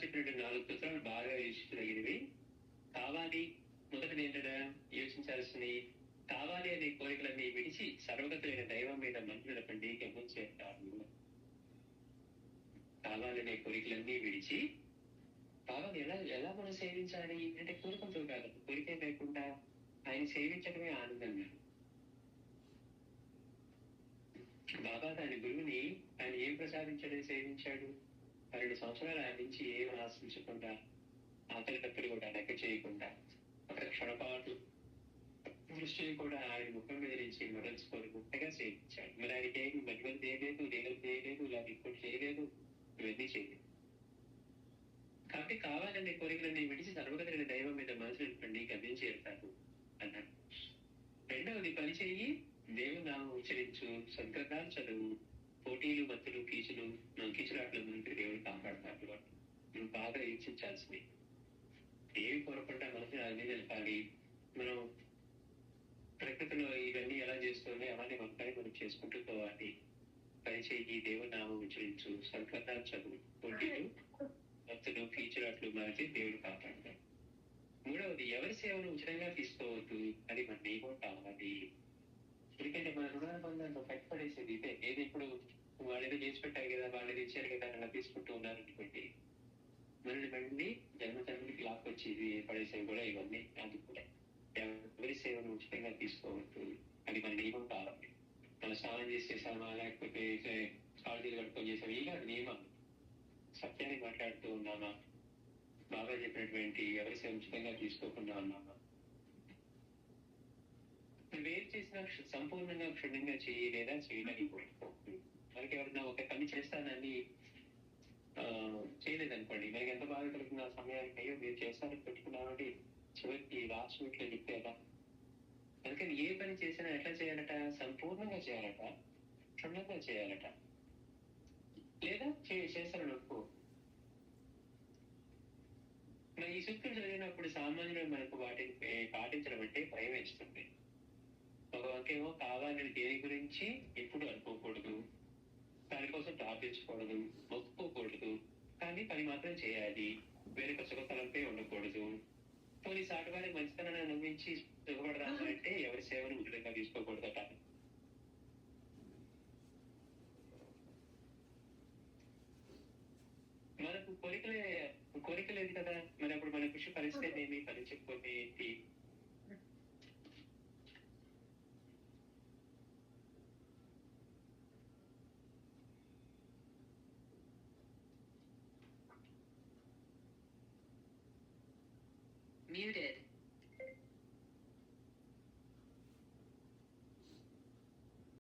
చెప్పినట్టు 4 సూత్రాలు బాగా యోచించదగినవి. కావాలి మొదటిది ఏంటంటే యోచించాల్సినవి, కావాలి అనే కోరికలన్నీ విడిచి సర్వగతులైన దైవం మీద మనసు నిలపండి, గమనించేస్తారు. కావాలనే కోరికలన్నీ విడిచి కావాలి ఎలా ఎలా మనం సేవించాలి అంటే కోరికలతో కాదు, కోరికే లేకుండా ఆయన సేవించడమే ఆనందంగా. బాబా తన గురువుని ఆయన ఏం ప్రసాదించడం సేవించాడు? 12 సంవత్సరాలు ఆయన నుంచి ఏం ఆశించకుండా, ఆకలి తప్పులు కూడా లెక్క చేయకుండా, ఒక క్షణపాటు దృష్టిని కూడా ఆయన ముఖం మీద నుంచి మరల్చుకొని ముట్టగా సేవించాడు. మరి ఆయనకి ఏమి మధ్యలో చేయలేదు, నేను చేయలేదు, ఇలా ఇంకోటి చేయలేదు, ఇవన్నీ చేయలేదు. కాబట్టి కావాలనే కోరికలన్నీ విడిచి సర్వగతులైన దైవం మీద మనసు నిలపండి, గమ్యం చేరుతారు అన్నాడు. రెండవది పని చెయ్యి, దేవుని నామం ఉచ్చరించు, సద్గ్రంథాలు చదువు, పోటీలు మత్తులు కీచులాట్ల నుండి దేవుడు కాపాడతాడు. నువ్వు బాగా ఈక్షించాల్సింది ఏమి కోరకుండా మనసు అన్ని నిలపాలి. మనం ప్రకృతిలో ఇవన్నీ ఎలా చేస్తుంది అవన్నీ మనం చేసుకుంటూ పోవాలి. పని చెయ్యి, దేవుని నామం ఉచ్చరించు, సద్గ్రంథాలు చదువు, పోటీలు భక్తులు కీచులాట్లు మనకి దేవుడు కాపాడతాడు. మూడవది ఎవరి సేవను ఉచితంగా తీసుకోవద్దు, అది మన నియమం కావాలి. ఎందుకంటే మన రుణానుబంధాన్ని కట్టుపడేసేది ఇదే. ఏది ఇప్పుడు వాళ్ళు ఏదో చేసి పెట్టారు కదా, వాళ్ళు ఏదో ఇచ్చారు కదా అలా తీసుకుంటూ ఉన్నారనుకోండి, మనల్ని మళ్ళీ జన్మకి లాక్ వచ్చేది పడేసేవి కూడా ఇవన్నీ. అది కూడా ఎవరి సేవను ఉచితంగా తీసుకోవద్దు, అది మన నియమం కావాలి. మనం స్నానం చేసేసామా లేకపోతే కాళ్ళు కట్టుకొని చేసామా, ఇక నియమం. సత్యాన్ని మాట్లాడుతూ ఉన్నామా, బాగా చెప్పినటువంటి ఎవరి సేవ ఉచితంగా తీసుకోకుండా ఉన్నామా, నువ్వేం చేసినా సంపూర్ణంగా క్షుణ్ణంగా చేయి లేదా చేయడానికి మనకి ఎవరన్నా ఒక పని చేస్తానని చేయలేదనుకోండి, మనకి ఎంత బాధ కలుగుతున్న సమయానికి అయ్యో మీరు చేస్తారని పెట్టుకున్నామంటే చివరికి లాస్ట్ మినిట్ లో చెప్పేదా. అందుకని ఏ పని చేసినా ఎట్లా చేయాలట? సంపూర్ణంగా చేయాలట, క్షుణ్ణంగా చేయాలట, లేదా చేస్తారని ఒప్పుకో. మరి ఈ సూక్తులు చదివినప్పుడు సామాన్యులు మనకు వాటిని పాటించడం అంటే భయం వేస్తుంది. ఒకేమో కావాలని దేని గురించి ఎప్పుడు అనుకోకూడదు, దానికోసం ప్రార్థించకూడదు, మొక్కుకోకూడదు, కానీ పని మాత్రం చేయాలి, వేరొక సుఖతలంపై ఉండకూడదు. కొన్ని సాటివారి మంచితనాన్ని అనుభవించి సుఖపడదామంటే ఎవరి సేవను ఉచితంగా తీసుకోకూడదట. మనకు కోరిక లేదు కదా, మరి అప్పుడు మన కృషి పరిస్థితి ఏమి, ఫలించకపోతే ఏంటి? Muted.